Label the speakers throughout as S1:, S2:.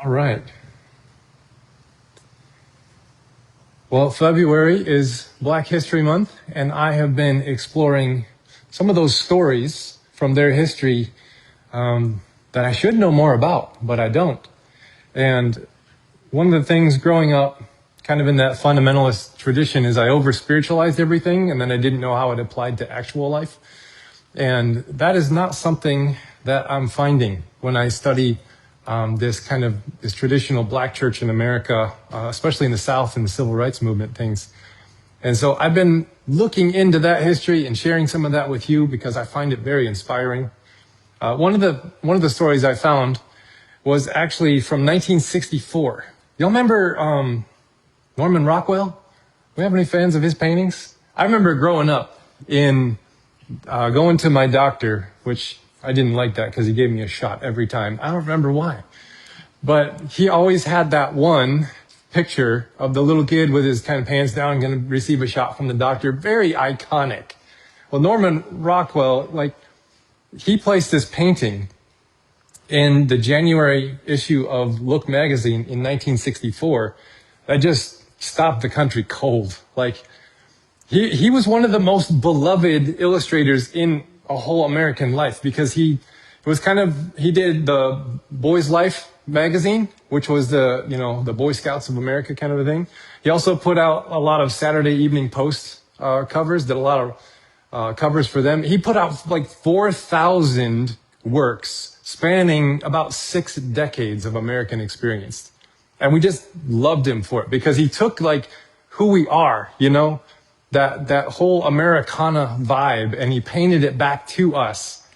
S1: All right. Well, February is Black History Month, and I have been exploring some of those stories from their history that I should know more about, but I don't. And one of the things growing up, kind of in that fundamentalist tradition, is I over-spiritualized everything, and then I didn't know how it applied to actual life. And that is not something that I'm finding when I study this traditional Black church in America, especially in the South and the civil rights movement things. And so I've been looking into that history and sharing some of that with you because I find it very inspiring. One of the stories I found was actually from 1964. Y'all remember Norman Rockwell? We have any fans of his paintings? I remember growing up in going to my doctor, which I didn't like that because he gave me a shot every time. I don't remember why. But he always had that one picture of the little kid with his kind of pants down going to receive a shot from the doctor. Very iconic. Well, Norman Rockwell, he placed this painting in the January issue of Look magazine in 1964 that just stopped the country cold. He was one of the most beloved illustrators in a whole American life because he did the Boys Life magazine, which was the Boy Scouts of America kind of a thing. He also put out a lot of Saturday Evening Post covers, did a lot of covers for them. He put out 4,000 works spanning about 6 decades of American experience. And we just loved him for it because he took who we are, that whole Americana vibe, and he painted it back to us.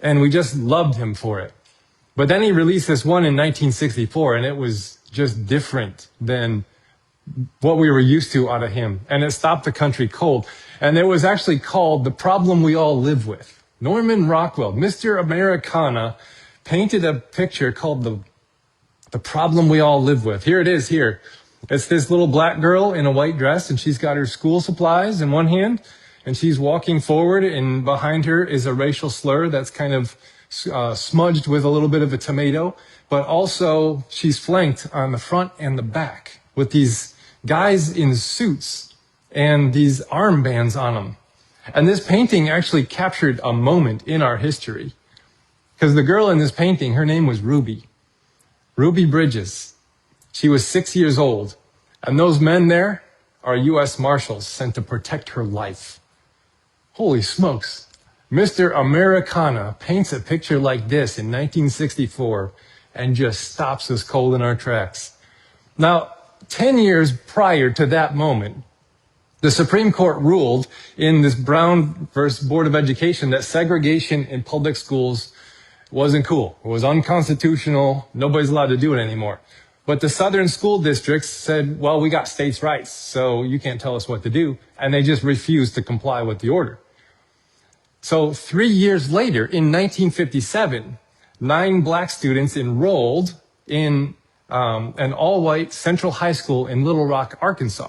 S1: And we just loved him for it. But then he released this one in 1964, and it was just different than what we were used to out of him. And it stopped the country cold. And it was actually called The Problem We All Live With. Norman Rockwell, Mr. Americana, painted a picture called The Problem We All Live With. Here it is here. It's this little black girl in a white dress, and she's got her school supplies in one hand, and she's walking forward, and behind her is a racial slur that's kind of smudged with a little bit of a tomato, but also she's flanked on the front and the back with these guys in suits and these armbands on them. And this painting actually captured a moment in our history because the girl in this painting, her name was Ruby Bridges. She was 6 years old, and those men there are U.S. Marshals sent to protect her life. Holy smokes. Mr. Americana paints a picture like this in 1964 and just stops us cold in our tracks. Now, 10 years prior to that moment, the Supreme Court ruled in this Brown versus Board of Education that segregation in public schools wasn't cool. It was unconstitutional. Nobody's allowed to do it anymore. But the southern school districts said, well, we got states' rights, so you can't tell us what to do. And they just refused to comply with the order. So 3 years later, in 1957, 9 black students enrolled in an all-white Central High School in Little Rock, Arkansas.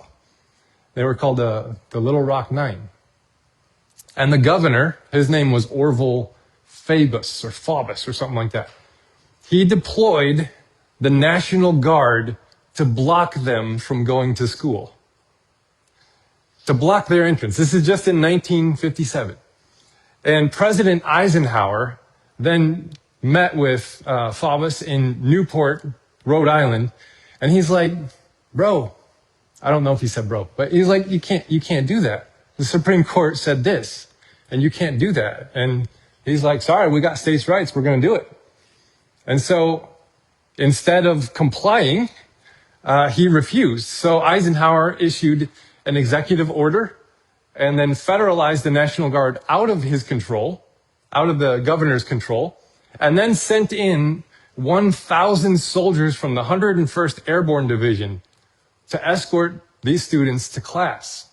S1: They were called the Little Rock Nine. And the governor, his name was Orville Faubus or something like that. He deployed the National Guard to block them from going to school, to block their entrance. This is just in 1957. And President Eisenhower then met with Faubus in Newport, Rhode Island, and he's like, bro, I don't know if he said bro, but he's like, you can't do that. The Supreme Court said this, and you can't do that. And he's like, sorry, we got states' rights, we're going to do it. And so instead of complying, he refused. So Eisenhower issued an executive order and then federalized the National Guard out of his control, out of the governor's control, and then sent in 1,000 soldiers from the 101st Airborne Division to escort these students to class.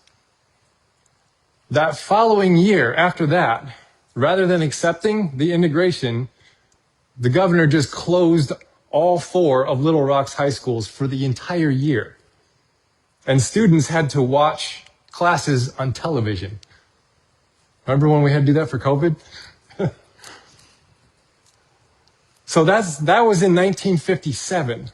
S1: That following year, after that, rather than accepting the integration, the governor just closed all 4 of Little Rock's high schools for the entire year. And students had to watch classes on television. Remember when we had to do that for COVID? So that was in 1957.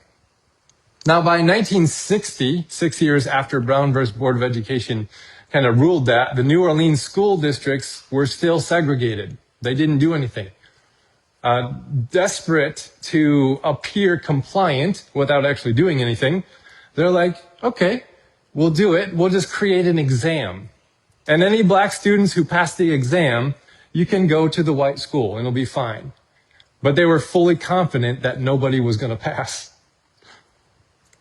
S1: Now, by 1960, 6 years after Brown versus Board of Education kind of ruled that, the New Orleans school districts were still segregated. They didn't do anything. Desperate to appear compliant without actually doing anything, they're like, okay, we'll do it. We'll just create an exam. And any black students who pass the exam, you can go to the white school and it'll be fine. But they were fully confident that nobody was going to pass.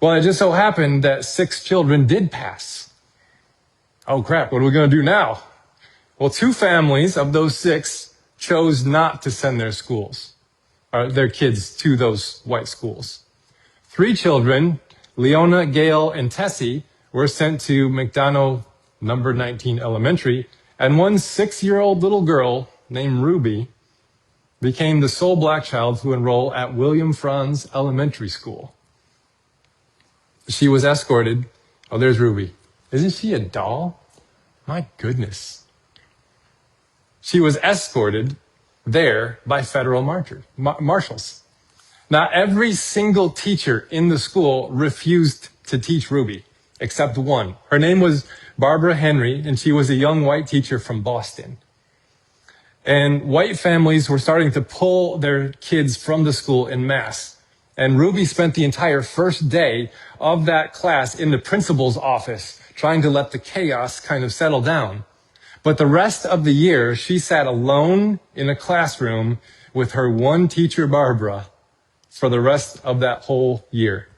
S1: Well, it just so happened that 6 children did pass. Oh crap, what are we going to do now? Well, 2 families of those 6 chose not to send their kids to those white schools. 3 children, Leona, Gail, and Tessie, were sent to McDonough number 19 Elementary, and one 6-year-old little girl named Ruby became the sole black child to enroll at William Franz Elementary School. She was escorted. Oh, there's Ruby. Isn't she a doll? My goodness. She was escorted there by federal marshals. Now, every single teacher in the school refused to teach Ruby, except one. Her name was Barbara Henry, and she was a young white teacher from Boston. And white families were starting to pull their kids from the school en masse. And Ruby spent the entire first day of that class in the principal's office, trying to let the chaos kind of settle down. But the rest of the year, she sat alone in a classroom with her one teacher, Barbara, for the rest of that whole year.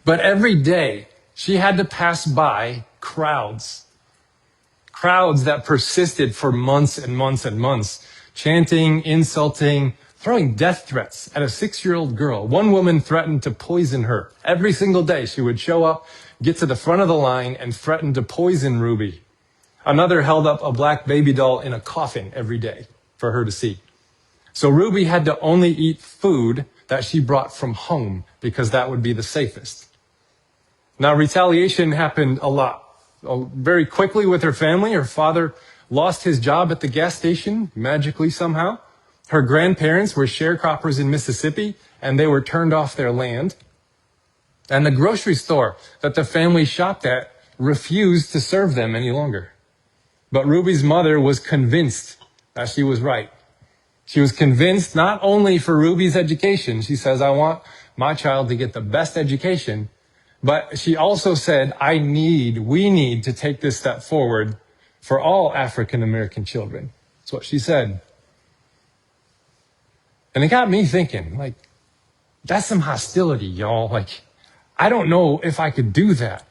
S1: But every day, she had to pass by crowds that persisted for months and months and months, chanting, insulting, throwing death threats at a 6-year-old girl. One woman threatened to poison her. Every single day, she would show up, get to the front of the line, and threaten to poison Ruby. Another held up a black baby doll in a coffin every day for her to see. So Ruby had to only eat food that she brought from home because that would be the safest. Now, retaliation happened a lot. Very quickly with her family. Her father lost his job at the gas station, magically somehow. Her grandparents were sharecroppers in Mississippi, and they were turned off their land. And the grocery store that the family shopped at refused to serve them any longer. But Ruby's mother was convinced that she was right. She was convinced not only for Ruby's education, she says, I want my child to get the best education, but she also said, we need to take this step forward for all African American children. That's what she said. And it got me thinking, that's some hostility, y'all. I don't know if I could do that.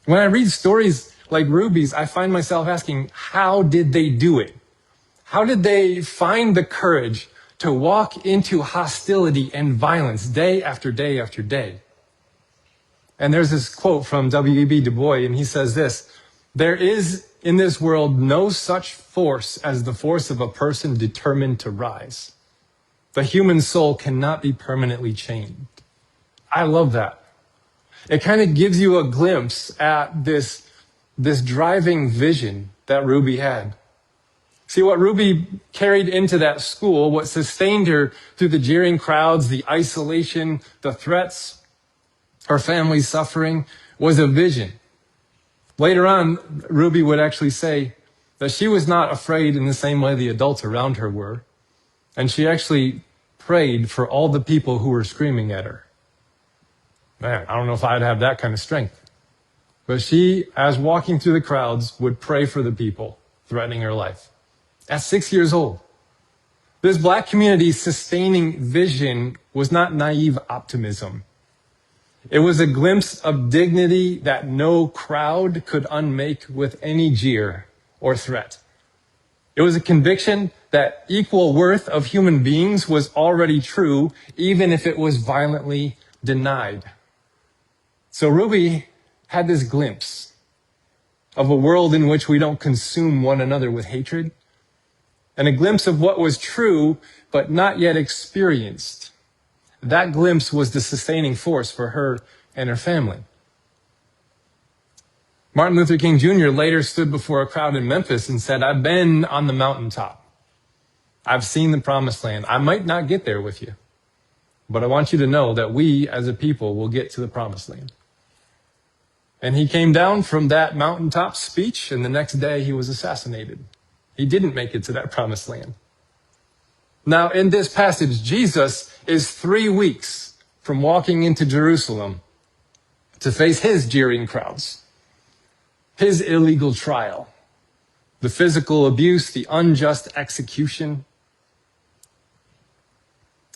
S1: When I read stories like Ruby's, I find myself asking, how did they do it? How did they find the courage to walk into hostility and violence day after day after day? And there's this quote from W.E.B. Du Bois, and he says this, there is in this world no such force as the force of a person determined to rise. The human soul cannot be permanently chained. I love that. It kind of gives you a glimpse at this driving vision that Ruby had. See, what Ruby carried into that school, what sustained her through the jeering crowds, the isolation, the threats, her family's suffering, was a vision. Later on, Ruby would actually say that she was not afraid in the same way the adults around her were. And she actually prayed for all the people who were screaming at her. Man, I don't know if I'd have that kind of strength. But she, as walking through the crowds, would pray for the people threatening her life. At 6 years old. This black community's sustaining vision was not naive optimism. It was a glimpse of dignity that no crowd could unmake with any jeer or threat. It was a conviction that equal worth of human beings was already true, even if it was violently denied. So Ruby had this glimpse of a world in which we don't consume one another with hatred, and a glimpse of what was true but not yet experienced. That glimpse was the sustaining force for her and her family. Martin Luther King Jr. later stood before a crowd in Memphis and said, I've been on the mountaintop. I've seen the promised land. I might not get there with you, But I want you to know that we as a people will get to the promised land. And he came down from that mountaintop speech, and the next day he was assassinated. He didn't make it to that promised land. Now, in this passage, Jesus is 3 weeks from walking into Jerusalem to face his jeering crowds, his illegal trial, the physical abuse, the unjust execution.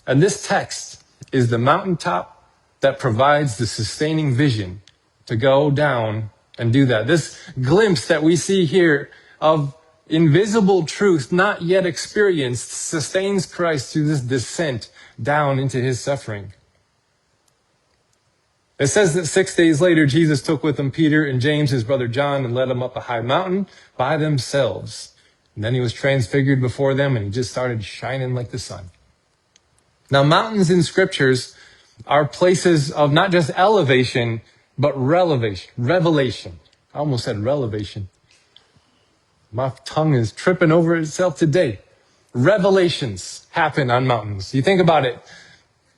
S1: And this text is the mountaintop that provides the sustaining vision to go down and do that. This glimpse that we see here of invisible truth not yet experienced sustains Christ through this descent down into his suffering. It says that 6 days later, Jesus took with him Peter and James, his brother John, and led them up a high mountain by themselves. And then he was transfigured before them, and he just started shining like the sun. Now, mountains in scriptures are places of not just elevation, but revelation. I almost said relevation. My tongue is tripping over itself today. Revelations happen on mountains. You think about it.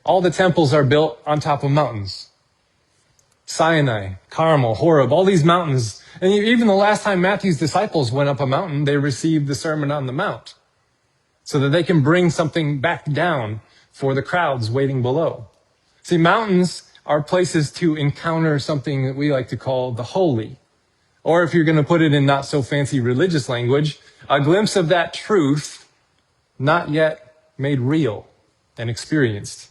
S1: All the temples are built on top of mountains. Sinai, Carmel, Horeb, all these mountains. And even the last time Matthew's disciples went up a mountain, they received the Sermon on the Mount so that they can bring something back down for the crowds waiting below. See, mountains are places to encounter something that we like to call the holy. Or if you're going to put it in not so fancy religious language, a glimpse of that truth not yet made real and experienced.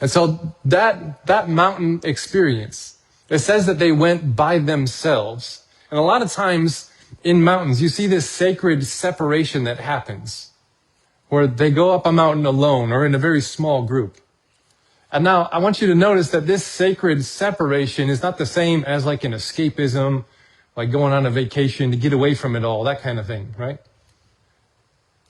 S1: And so that mountain experience, it says that they went by themselves. And a lot of times in mountains, you see this sacred separation that happens where they go up a mountain alone or in a very small group. And now I want you to notice that this sacred separation is not the same as like an escapism, like going on a vacation to get away from it all, that kind of thing, right?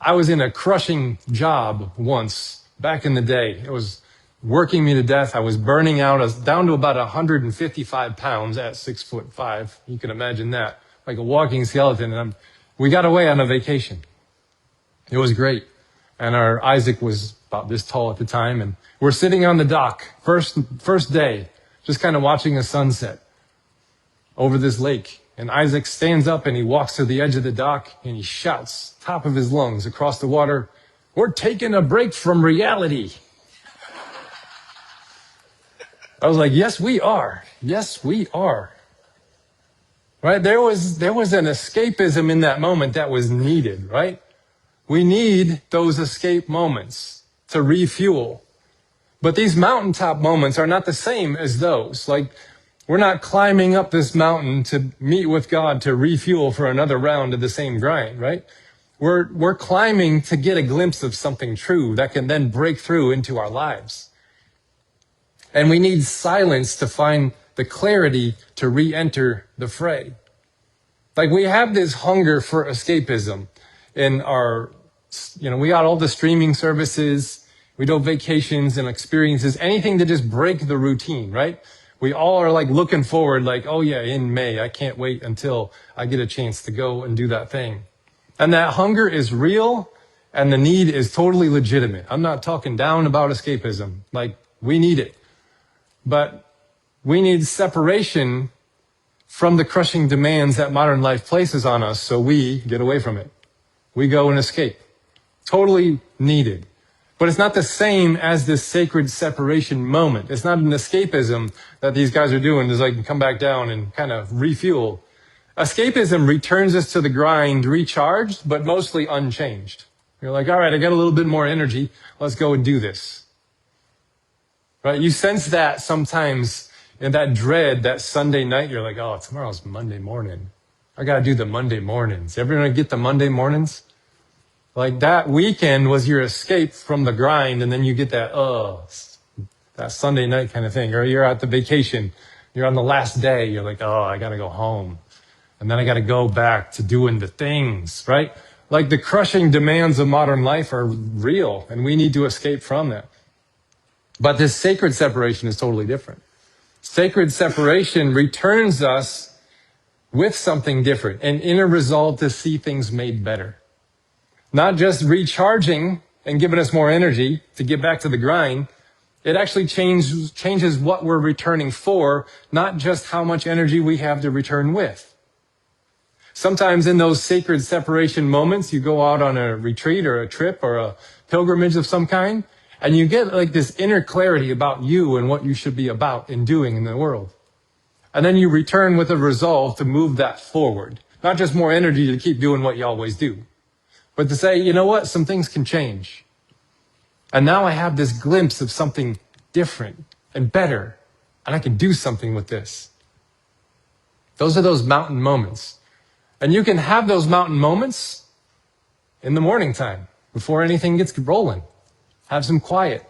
S1: I was in a crushing job once back in the day. It was working me to death. I was burning out. I was down to about 155 pounds at 6'5". You can imagine that, like a walking skeleton. And we got away on a vacation. It was great. And our Isaac was about this tall at the time. And we're sitting on the dock, first day, just kind of watching a sunset over this lake. And Isaac stands up and he walks to the edge of the dock and he shouts, top of his lungs across the water, "We're taking a break from reality." I was like, yes, we are. Yes, we are. Right? There was an escapism in that moment that was needed, right? We need those escape moments to refuel. But these mountaintop moments are not the same as those. Like, we're not climbing up this mountain to meet with God to refuel for another round of the same grind, right? We're climbing to get a glimpse of something true that can then break through into our lives. And we need silence to find the clarity to re-enter the fray. Like, we have this hunger for escapism in our, we got all the streaming services, we do vacations and experiences, anything to just break the routine, right? We all are like looking forward, like, oh yeah, in May, I can't wait until I get a chance to go and do that thing. And that hunger is real and the need is totally legitimate. I'm not talking down about escapism. Like, we need it. But we need separation from the crushing demands that modern life places on us so we get away from it. We go and escape. Totally needed. But it's not the same as this sacred separation moment. It's not an escapism that these guys are doing. It's like come back down and kind of refuel. Escapism returns us to the grind recharged, but mostly unchanged. You're like, all right, I got a little bit more energy. Let's go and do this. Right? You sense that sometimes in that dread, that Sunday night, you're like, oh, tomorrow's Monday morning. I got to do the Monday mornings. Everyone get the Monday mornings? Like that weekend was your escape from the grind, and then you get that Sunday night kind of thing. Or you're at the vacation. You're on the last day. You're like, oh, I got to go home. And then I got to go back to doing the things, right? Like the crushing demands of modern life are real, and we need to escape from that. But this sacred separation is totally different. Sacred separation returns us with something different, an inner resolve to see things made better. Not just recharging and giving us more energy to get back to the grind, it actually changes what we're returning for, not just how much energy we have to return with. Sometimes in those sacred separation moments, you go out on a retreat or a trip or a pilgrimage of some kind, and you get like this inner clarity about you and what you should be about and doing in the world. And then you return with a resolve to move that forward. Not just more energy to keep doing what you always do, but to say, you know what, some things can change. And now I have this glimpse of something different and better, and I can do something with this. Those are those mountain moments. And you can have those mountain moments in the morning time, before anything gets rolling. Have some quiet.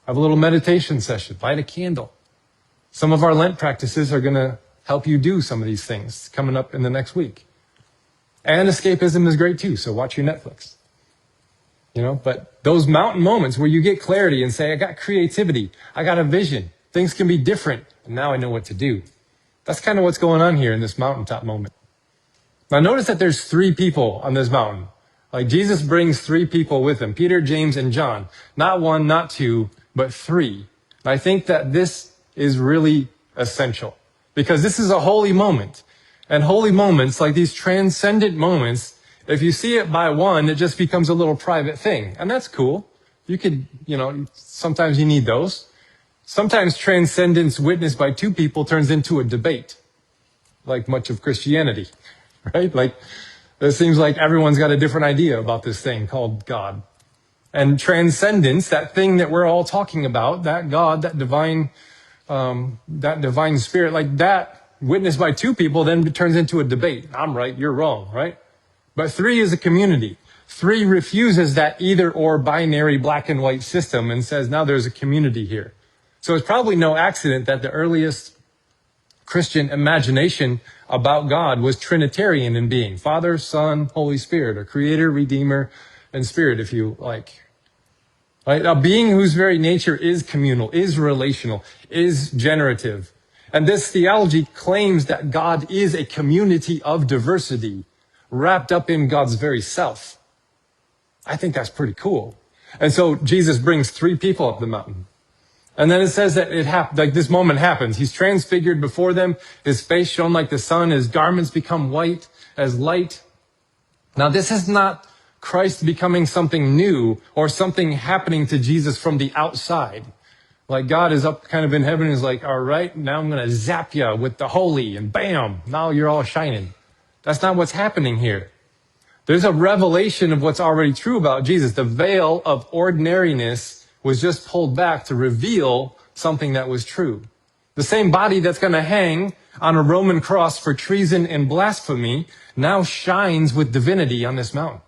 S1: Have a little meditation session. Light a candle. Some of our Lent practices are going to help you do some of these things coming up in the next week. And escapism is great too, so watch your Netflix. But those mountain moments where you get clarity and say, I got creativity, I got a vision, things can be different, and now I know what to do. That's kind of what's going on here in this mountaintop moment. Now notice that there's 3 people on this mountain. Like Jesus brings 3 people with him, Peter, James, and John. Not 1, not 2, but 3. And I think that this is really essential because this is a holy moment. And holy moments, like these transcendent moments, if you see it by one, it just becomes a little private thing. And that's cool. You could, sometimes you need those. Sometimes transcendence witnessed by 2 people turns into a debate, like much of Christianity, right? Like, it seems like everyone's got a different idea about this thing called God. And transcendence, that thing that we're all talking about, that God, that divine spirit, like that, witnessed by 2 people, then it turns into a debate. I'm right, you're wrong, right? But 3 is a community. 3 refuses that either or binary black and white system and says, now there's a community here. So it's probably no accident that the earliest Christian imagination about God was Trinitarian in being. Father, Son, Holy Spirit, or Creator, Redeemer, and Spirit, if you like. Right? A being whose very nature is communal, is relational, is generative. And this theology claims that God is a community of diversity wrapped up in God's very self. I think that's pretty cool. And so Jesus brings 3 people up the mountain. And then it says that like this moment happens. He's transfigured before them. His face shone like the sun. His garments become white as light. Now, this is not Christ becoming something new or something happening to Jesus from the outside. Like God is up kind of in heaven and is like, all right, now I'm going to zap you with the holy and bam, now you're all shining. That's not what's happening here. There's a revelation of what's already true about Jesus. The veil of ordinariness was just pulled back to reveal something that was true. The same body that's going to hang on a Roman cross for treason and blasphemy now shines with divinity on this mountain.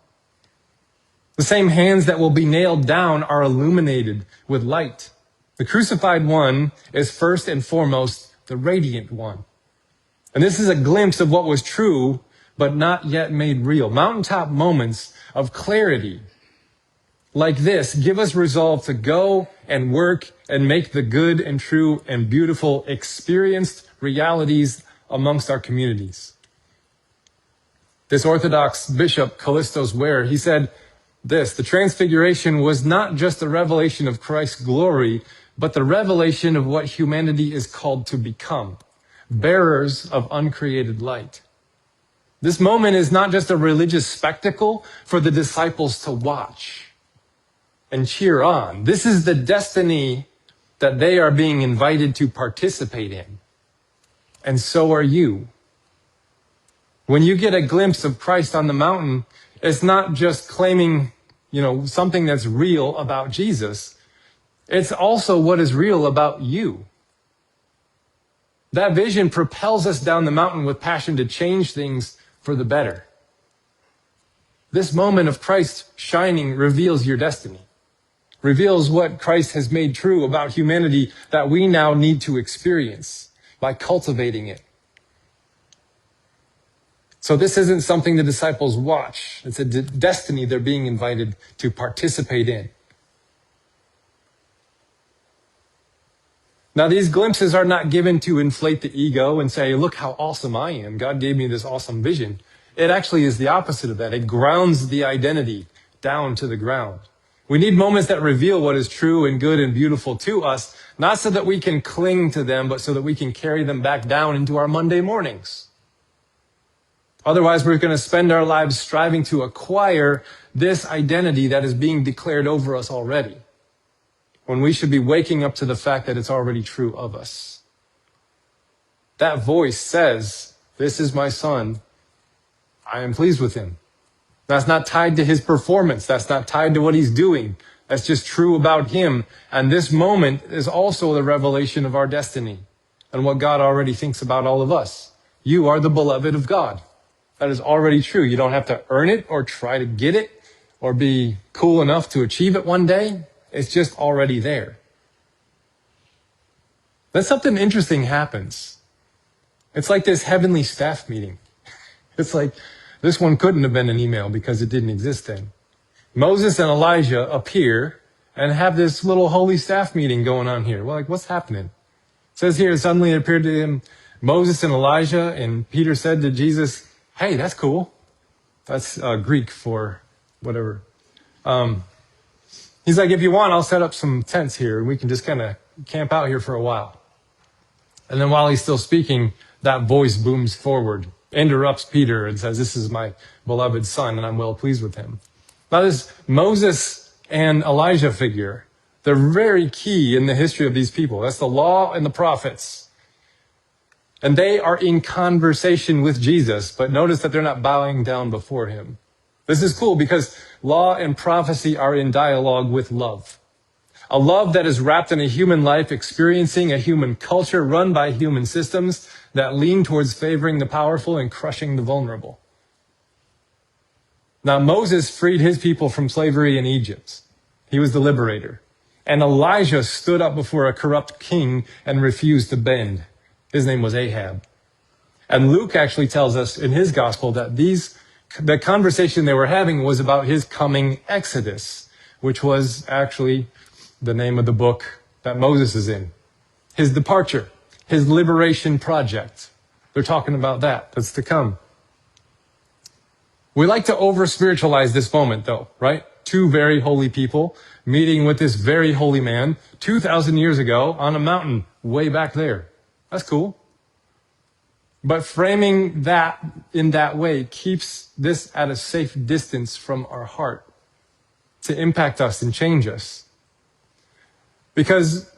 S1: The same hands that will be nailed down are illuminated with light. The crucified one is first and foremost the radiant one. And this is a glimpse of what was true, but not yet made real. Mountaintop moments of clarity like this give us resolve to go and work and make the good and true and beautiful experienced realities amongst our communities. This Orthodox bishop, Callistos Ware, he said this: the transfiguration was not just a revelation of Christ's glory, but the revelation of what humanity is called to become, bearers of uncreated light. This moment is not just a religious spectacle for the disciples to watch and cheer on. This is the destiny that they are being invited to participate in. And so are you. When you get a glimpse of Christ on the mountain, it's not just claiming, something that's real about Jesus. It's also what is real about you. That vision propels us down the mountain with passion to change things for the better. This moment of Christ shining reveals your destiny, reveals what Christ has made true about humanity that we now need to experience by cultivating it. So this isn't something the disciples watch. It's a destiny they're being invited to participate in. Now, these glimpses are not given to inflate the ego and say, look how awesome I am. God gave me this awesome vision. It actually is the opposite of that. It grounds the identity down to the ground. We need moments that reveal what is true and good and beautiful to us, not so that we can cling to them, but so that we can carry them back down into our Monday mornings. Otherwise, we're going to spend our lives striving to acquire this identity that is being declared over us already, when we should be waking up to the fact that it's already true of us. That voice says, "This is my son. I am pleased with him." That's not tied to his performance. That's not tied to what he's doing. That's just true about him. And this moment is also the revelation of our destiny and what God already thinks about all of us. You are the beloved of God. That is already true. You don't have to earn it or try to get it or be cool enough to achieve it one day. It's just already there. Then something interesting happens. It's like this heavenly staff meeting. It's like, this one couldn't have been an email because it didn't exist then. Moses and Elijah appear and have this little holy staff meeting going on here. Well, like, what's happening? It says here, suddenly it appeared to him, Moses and Elijah, and Peter said to Jesus, "Hey, that's cool." That's Greek for whatever. He's like, "If you want, I'll set up some tents here and we can just kind of camp out here for a while." And then while he's still speaking, that voice booms forward, interrupts Peter and says, "This is my beloved son and I'm well pleased with him." Now this Moses and Elijah figure, they're very key in the history of these people. That's the law and the prophets. And they are in conversation with Jesus, but notice that they're not bowing down before him. This is cool because law and prophecy are in dialogue with love. A love that is wrapped in a human life, experiencing a human culture run by human systems that lean towards favoring the powerful and crushing the vulnerable. Now, Moses freed his people from slavery in Egypt. He was the liberator. And Elijah stood up before a corrupt king and refused to bend. His name was Ahab. And Luke actually tells us in his gospel that the conversation they were having was about his coming exodus, which was actually the name of the book that Moses is in. His departure, his liberation project. They're talking about that. That's to come. We like to over-spiritualize this moment, though, right? Two very holy people meeting with this very holy man 2,000 years ago on a mountain way back there. That's cool. But framing that in that way keeps this at a safe distance from our heart to impact us and change us. Because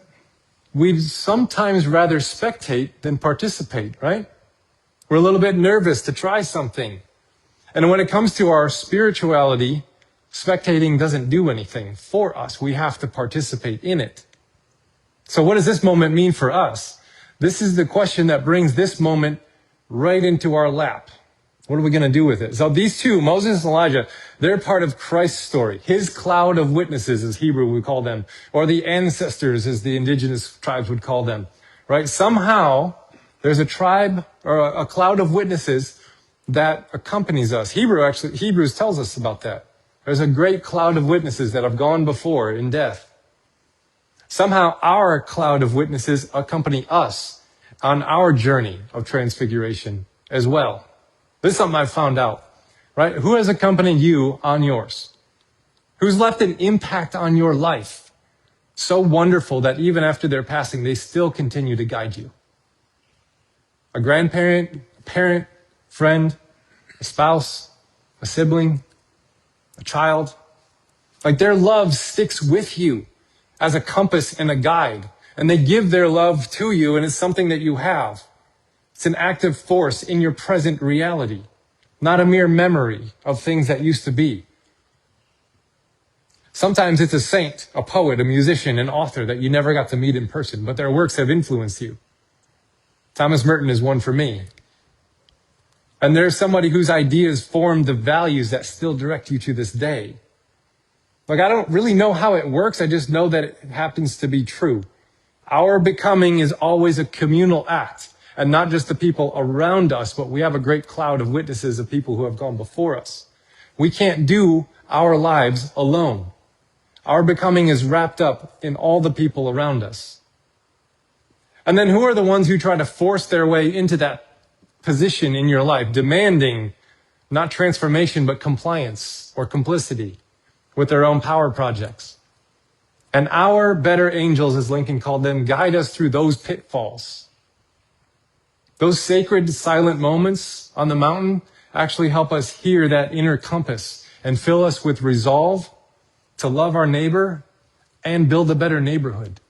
S1: we'd sometimes rather spectate than participate, right? We're a little bit nervous to try something. And when it comes to our spirituality, spectating doesn't do anything for us. We have to participate in it. So what does this moment mean for us? This is the question that brings this moment right into our lap. What are we going to do with it? So these two, Moses and Elijah, they're part of Christ's story. His cloud of witnesses, as Hebrew would call them, or the ancestors, as the indigenous tribes would call them, right? Somehow, there's a tribe or a cloud of witnesses that accompanies us. Hebrews tells us about that. There's a great cloud of witnesses that have gone before in death. Somehow, our cloud of witnesses accompany us on our journey of transfiguration as well. This is something I've found out, right? Who has accompanied you on yours? Who's left an impact on your life? So wonderful that even after their passing, they still continue to guide you. A grandparent, a parent, friend, a spouse, a sibling, a child. Like their love sticks with you as a compass and a guide. And they give their love to you, and it's something that you have. It's an active force in your present reality, not a mere memory of things that used to be. Sometimes it's a saint, a poet, a musician, an author that you never got to meet in person, but their works have influenced you. Thomas Merton is one for me. And there's somebody whose ideas formed the values that still direct you to this day. Like, I don't really know how it works. I just know that it happens to be true. Our becoming is always a communal act, and not just the people around us, but we have a great cloud of witnesses of people who have gone before us. We can't do our lives alone. Our becoming is wrapped up in all the people around us. And then who are the ones who try to force their way into that position in your life, demanding not transformation, but compliance or complicity? with their own power projects. And our better angels, as Lincoln called them, guide us through those pitfalls. Those sacred, silent moments on the mountain actually help us hear that inner compass and fill us with resolve to love our neighbor and build a better neighborhood.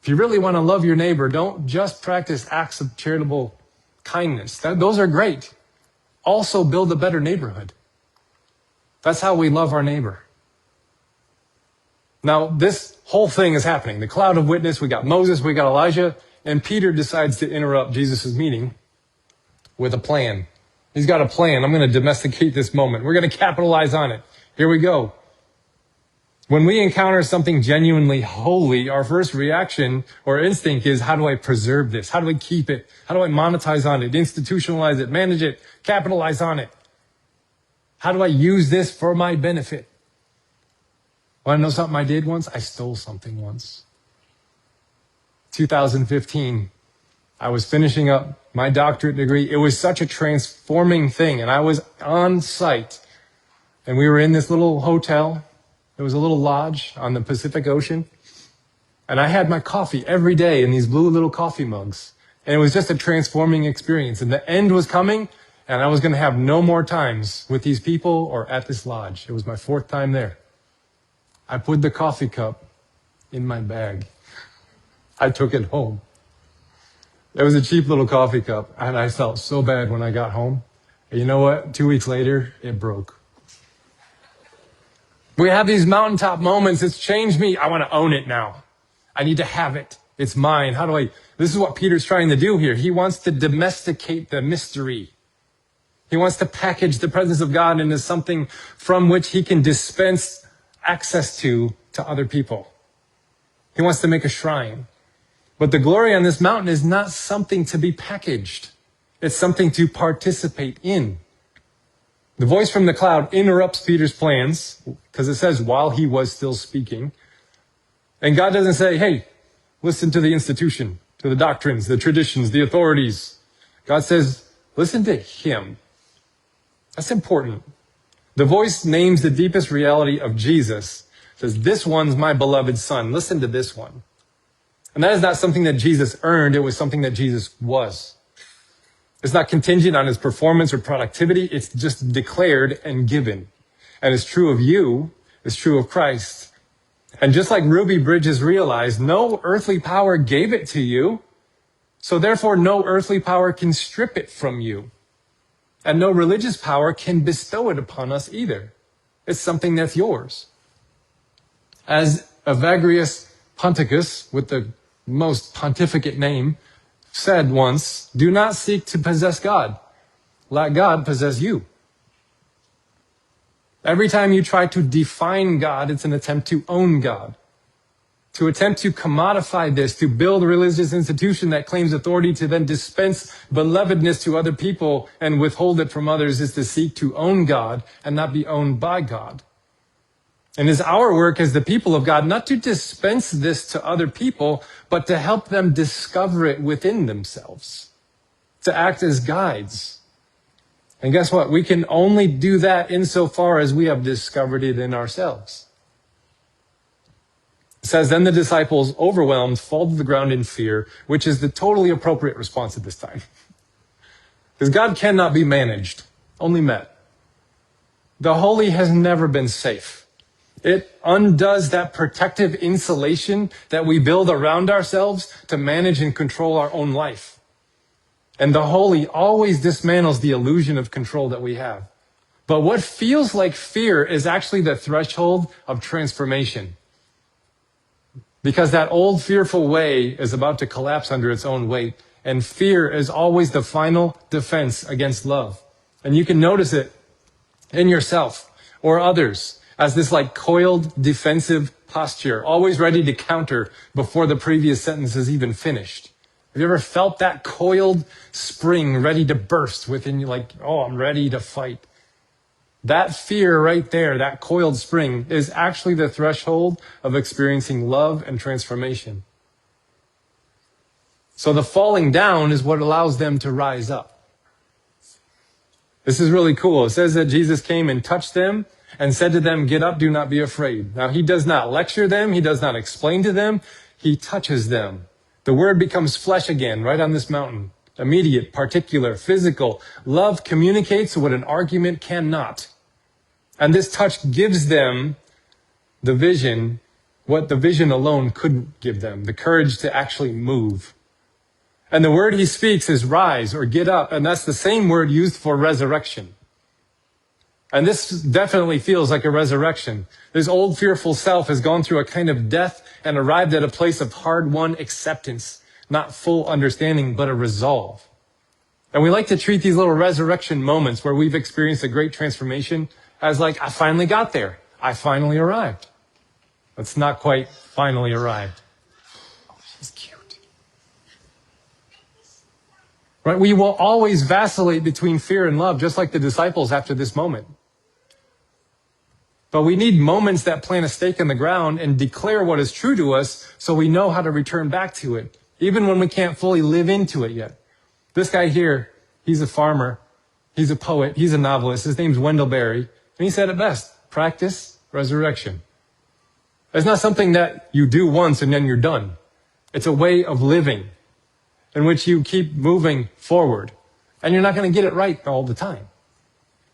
S1: If you really want to love your neighbor, don't just practice acts of charitable kindness. Those are great. Also build a better neighborhood. That's how we love our neighbor. Now, this whole thing is happening. The cloud of witness, we got Moses, we got Elijah, and Peter decides to interrupt Jesus' meeting with a plan. He's got a plan. I'm going to domesticate this moment. We're going to capitalize on it. Here we go. When we encounter something genuinely holy, our first reaction or instinct is, how do I preserve this? How do I keep it? How do I monetize on it, institutionalize it, manage it, capitalize on it? How do I use this for my benefit? Want to know something I did once? I stole something once. 2015, I was finishing up my doctorate degree. It was such a transforming thing, and I was on site, and we were in this little hotel. It was a little lodge on the Pacific Ocean. And I had my coffee every day in these blue little coffee mugs. And it was just a transforming experience. And the end was coming, and I was going to have no more times with these people or at this lodge. It was my 4th time there. I put the coffee cup in my bag. I took it home. It was a cheap little coffee cup, and I felt so bad when I got home. And you know what? 2 weeks later, it broke. We have these mountaintop moments. It's changed me. I want to own it now. I need to have it. It's mine. This is what Peter's trying to do here. He wants to domesticate the mystery. He wants to package the presence of God into something from which he can dispense access to other people. He wants to make a shrine. But the glory on this mountain is not something to be packaged. It's something to participate in. The voice from the cloud interrupts Peter's plans, because it says, while he was still speaking. And God doesn't say, hey, listen to the institution, to the doctrines, the traditions, the authorities. God says, listen to him. That's important. The voice names the deepest reality of Jesus. It says, this one's my beloved son. Listen to this one. And that is not something that Jesus earned. It was something that Jesus was. It's not contingent on his performance or productivity. It's just declared and given. And it's true of you. It's true of Christ. And just like Ruby Bridges realized, no earthly power gave it to you. So therefore, no earthly power can strip it from you. And no religious power can bestow it upon us either. It's something that's yours. As Evagrius Ponticus, with the most pontificate name, said once, do not seek to possess God. Let God possess you. Every time you try to define God, it's an attempt to own God. To attempt to commodify this, to build a religious institution that claims authority to then dispense belovedness to other people and withhold it from others is to seek to own God and not be owned by God. And it's our work as the people of God not to dispense this to other people, but to help them discover it within themselves, to act as guides. And guess what? We can only do that insofar as we have discovered it in ourselves. It says, then the disciples, overwhelmed, fall to the ground in fear, which is the totally appropriate response at this time. Because God cannot be managed, only met. The holy has never been safe. It undoes that protective insulation that we build around ourselves to manage and control our own life. And the holy always dismantles the illusion of control that we have. But what feels like fear is actually the threshold of transformation. Because that old fearful way is about to collapse under its own weight. And fear is always the final defense against love. And you can notice it in yourself or others as this like coiled defensive posture, always ready to counter before the previous sentence is even finished. Have you ever felt that coiled spring ready to burst within you, like, oh, I'm ready to fight? That fear right there, that coiled spring, is actually the threshold of experiencing love and transformation. So the falling down is what allows them to rise up. This is really cool. It says that Jesus came and touched them, and said to them, "Get up, do not be afraid." Now he does not lecture them. He does not explain to them. He touches them. The word becomes flesh again, right on this mountain. Immediate, particular, physical. Love communicates what an argument cannot. And this touch gives them the vision, what the vision alone couldn't give them, the courage to actually move. And the word he speaks is rise or get up, and that's the same word used for resurrection. And this definitely feels like a resurrection. This old fearful self has gone through a kind of death and arrived at a place of hard-won acceptance, not full understanding, but a resolve. And we like to treat these little resurrection moments where we've experienced a great transformation as like, I finally got there. I finally arrived. It's not quite finally arrived. Oh, she's cute. Right? We will always vacillate between fear and love, just like the disciples after this moment. But we need moments that plant a stake in the ground and declare what is true to us so we know how to return back to it, even when we can't fully live into it yet. This guy here, he's a farmer, he's a poet, he's a novelist. His name's Wendell Berry. And he said it best, practice resurrection. It's not something that you do once and then you're done. It's a way of living in which you keep moving forward. And you're not going to get it right all the time.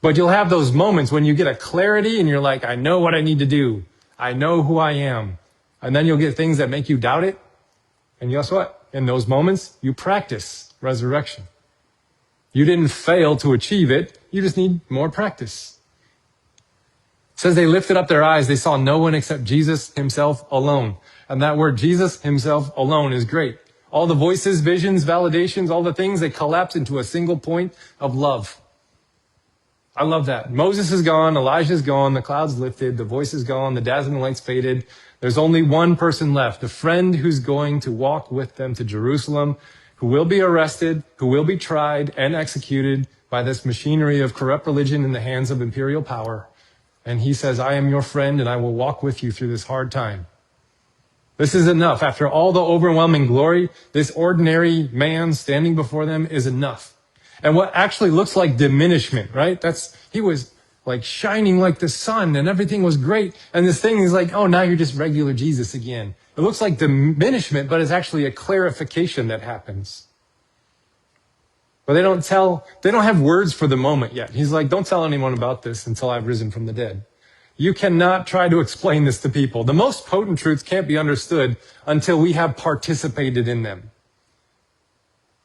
S1: But you'll have those moments when you get a clarity and you're like, I know what I need to do. I know who I am. And then you'll get things that make you doubt it. And guess what? In those moments, you practice resurrection. You didn't fail to achieve it. You just need more practice. It says they lifted up their eyes. They saw no one except Jesus himself alone. And that word Jesus himself alone is great. All the voices, visions, validations, all the things, they collapse into a single point of love. I love that. Moses is gone. Elijah's gone. The clouds lifted. The voice is gone. The dazzling lights faded. There's only one person left, the friend who's going to walk with them to Jerusalem, who will be arrested, who will be tried and executed by this machinery of corrupt religion in the hands of imperial power. And he says, I am your friend and I will walk with you through this hard time. This is enough. After all the overwhelming glory, this ordinary man standing before them is enough. And what actually looks like diminishment, right? He was like shining like the sun and everything was great. And this thing is like, oh, now you're just regular Jesus again. It looks like diminishment, but it's actually a clarification that happens. But they don't have words for the moment yet. He's like, don't tell anyone about this until I've risen from the dead. You cannot try to explain this to people. The most potent truths can't be understood until we have participated in them.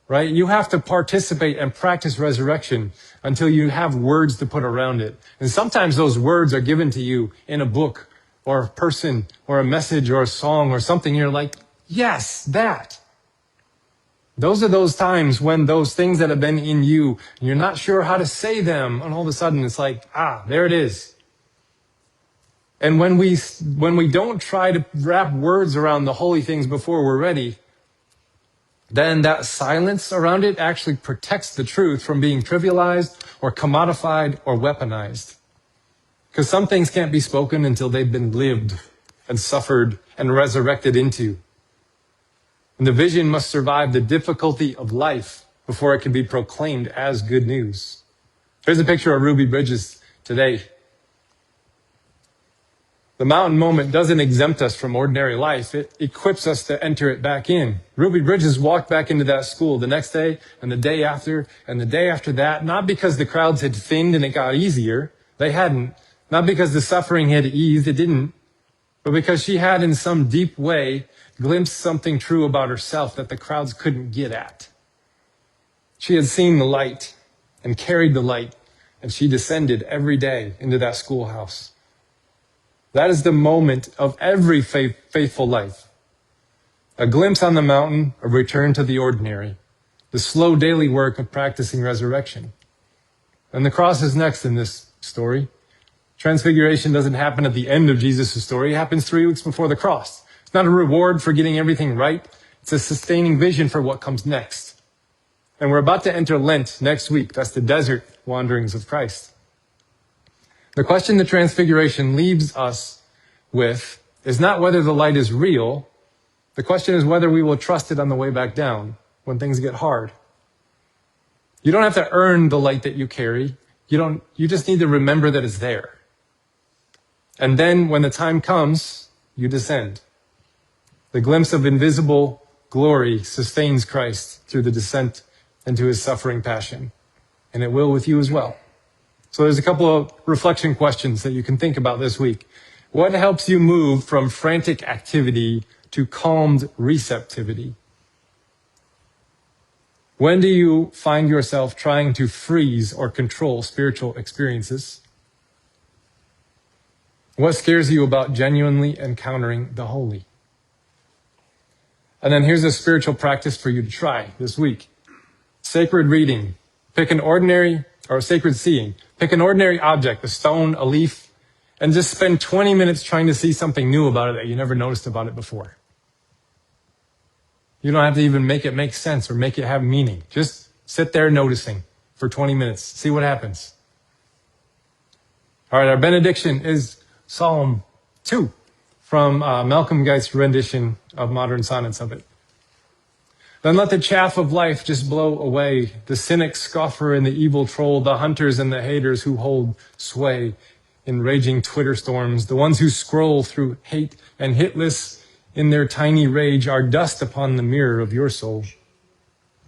S1: Right? You have to participate and practice resurrection until you have words to put around it. And sometimes those words are given to you in a book or a person or a message or a song or something. You're like, yes, that. Those are those times when those things that have been in you, you're not sure how to say them. And all of a sudden it's like, there it is. And when we don't try to wrap words around the holy things before we're ready, then that silence around it actually protects the truth from being trivialized or commodified or weaponized. Because some things can't be spoken until they've been lived and suffered and resurrected into. And the vision must survive the difficulty of life before it can be proclaimed as good news. Here's a picture of Ruby Bridges today. The mountain moment doesn't exempt us from ordinary life. It equips us to enter it back in. Ruby Bridges walked back into that school the next day and the day after and the day after that, not because the crowds had thinned and it got easier. They hadn't. Not because the suffering had eased. It didn't. But because she had in some deep way glimpsed something true about herself that the crowds couldn't get at. She had seen the light and carried the light, and she descended every day into that schoolhouse. That is the moment of every faithful life. A glimpse on the mountain, a return to the ordinary, the slow daily work of practicing resurrection. And the cross is next in this story. Transfiguration doesn't happen at the end of Jesus' story. It happens 3 weeks before the cross. It's not a reward for getting everything right. It's a sustaining vision for what comes next. And we're about to enter Lent next week. That's the desert wanderings of Christ. The question the Transfiguration leaves us with is not whether the light is real. The question is whether we will trust it on the way back down when things get hard. You don't have to earn the light that you carry. You just need to remember that it's there. And then when the time comes, you descend. The glimpse of invisible glory sustains Christ through the descent into his suffering passion. And it will with you as well. So there's a couple of reflection questions that you can think about this week. What helps you move from frantic activity to calmed receptivity? When do you find yourself trying to freeze or control spiritual experiences? What scares you about genuinely encountering the holy? And then here's a spiritual practice for you to try this week. Sacred reading. Pick an ordinary, or sacred seeing. Pick an ordinary object, a stone, a leaf, and just spend 20 minutes trying to see something new about it that you never noticed about it before. You don't have to even make it make sense or make it have meaning. Just sit there noticing for 20 minutes. See what happens. All right, our benediction is Psalm 2 from Malcolm Geist's rendition of Modern Sonnets of it. Then let the chaff of life just blow away, the cynic, scoffer, and the evil troll, the hunters and the haters who hold sway in raging Twitter storms, the ones who scroll through hate and hitless in their tiny rage are dust upon the mirror of your soul.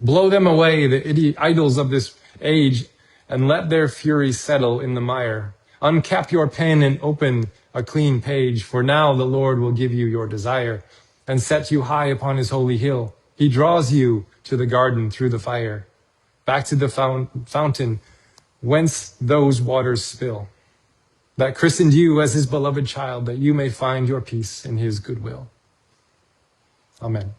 S1: Blow them away, the idols of this age, and let their fury settle in the mire. Uncap your pen and open a clean page, for now the Lord will give you your desire and set you high upon his holy hill. He draws you to the garden through the fire, back to the fountain whence those waters spill, that christened you as his beloved child, that you may find your peace in his goodwill. Amen.